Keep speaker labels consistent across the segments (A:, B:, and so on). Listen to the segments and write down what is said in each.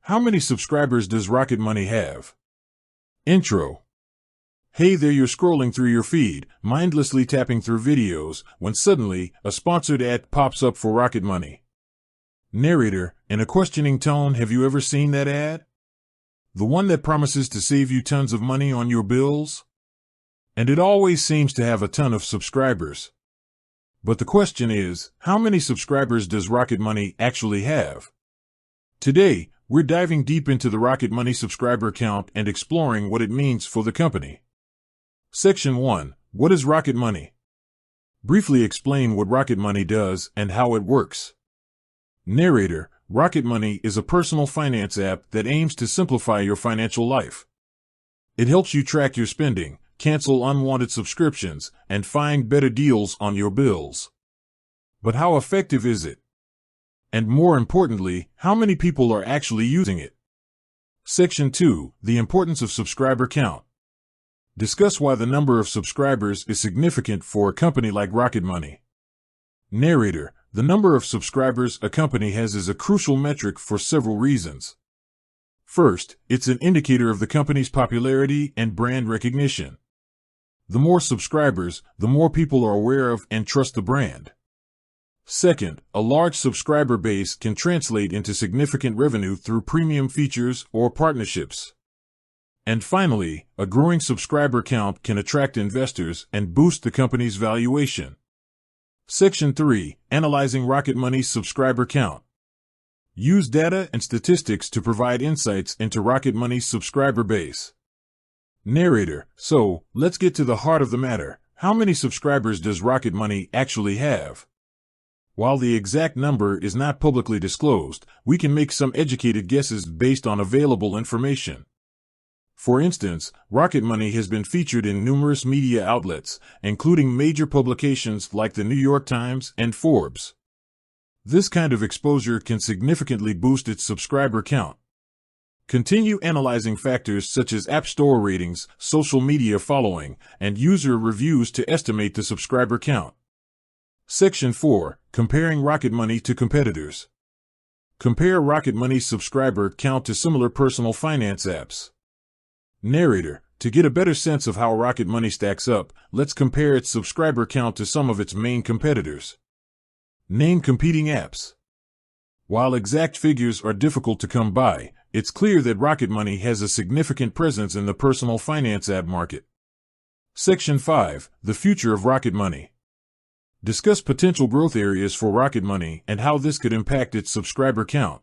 A: How many subscribers does Rocket Money have? Intro. Hey there, you're scrolling through your feed, mindlessly tapping through videos, when suddenly, a sponsored ad pops up for Rocket Money. Narrator, in a questioning tone, have you ever seen that ad? The one that promises to save you tons of money on your bills? And it always seems to have a ton of subscribers. But the question is, how many subscribers does Rocket Money actually have? Today, we're diving deep into the Rocket Money subscriber count and exploring what it means for the company. Section 1. What is Rocket Money? Briefly explain what Rocket Money does and how it works. Narrator, Rocket Money is a personal finance app that aims to simplify your financial life. It helps you track your spending, cancel unwanted subscriptions, and find better deals on your bills. But how effective is it? And more importantly, how many people are actually using it? Section 2. The importance of subscriber count. Discuss why the number of subscribers is significant for a company like Rocket Money. Narrator, the number of subscribers a company has is a crucial metric for several reasons. First, it's an indicator of the company's popularity and brand recognition. The more subscribers, the more people are aware of and trust the brand. Second, a large subscriber base can translate into significant revenue through premium features or partnerships. And finally, a growing subscriber count can attract investors and boost the company's valuation. Section 3. Analyzing Rocket Money's subscriber count. Use data and statistics to provide insights into Rocket Money's subscriber base. Narrator, so, let's get to the heart of the matter. How many subscribers does Rocket Money actually have? While the exact number is not publicly disclosed, we can make some educated guesses based on available information. For instance, Rocket Money has been featured in numerous media outlets, including major publications like the New York Times and Forbes. This kind of exposure can significantly boost its subscriber count. Continue analyzing factors such as App Store ratings, social media following, and user reviews to estimate the subscriber count. Section 4. Comparing Rocket Money to competitors. Compare Rocket Money's subscriber count to similar personal finance apps. Narrator, to get a better sense of how Rocket Money stacks up, let's compare its subscriber count to some of its main competitors. Name competing apps. While exact figures are difficult to come by, it's clear that Rocket Money has a significant presence in the personal finance app market. Section 5. The future of Rocket Money. Discuss potential growth areas for Rocket Money and how this could impact its subscriber count.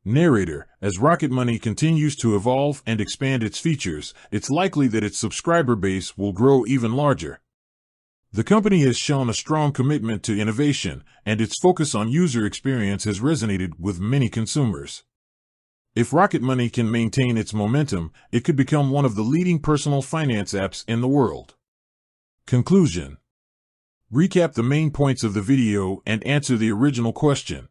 A: Narrator, as Rocket Money continues to evolve and expand its features, it's likely that its subscriber base will grow even larger. The company has shown a strong commitment to innovation, and its focus on user experience has resonated with many consumers. If Rocket Money can maintain its momentum, it could become one of the leading personal finance apps in the world. Conclusion. Recap the main points of the video and answer the original question.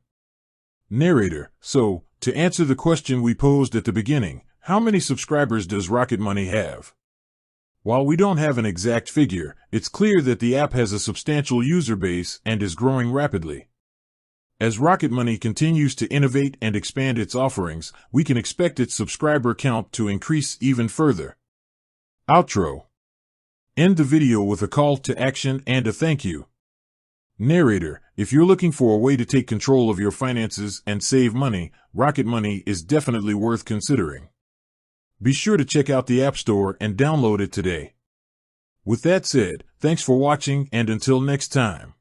A: Narrator, so, to answer the question we posed at the beginning, how many subscribers does Rocket Money have? While we don't have an exact figure, it's clear that the app has a substantial user base and is growing rapidly. As Rocket Money continues to innovate and expand its offerings, we can expect its subscriber count to increase even further. Outro. End the video with a call to action and a thank you. Narrator, if you're looking for a way to take control of your finances and save money, Rocket Money is definitely worth considering. Be sure to check out the App Store and download it today. With that said, thanks for watching and until next time.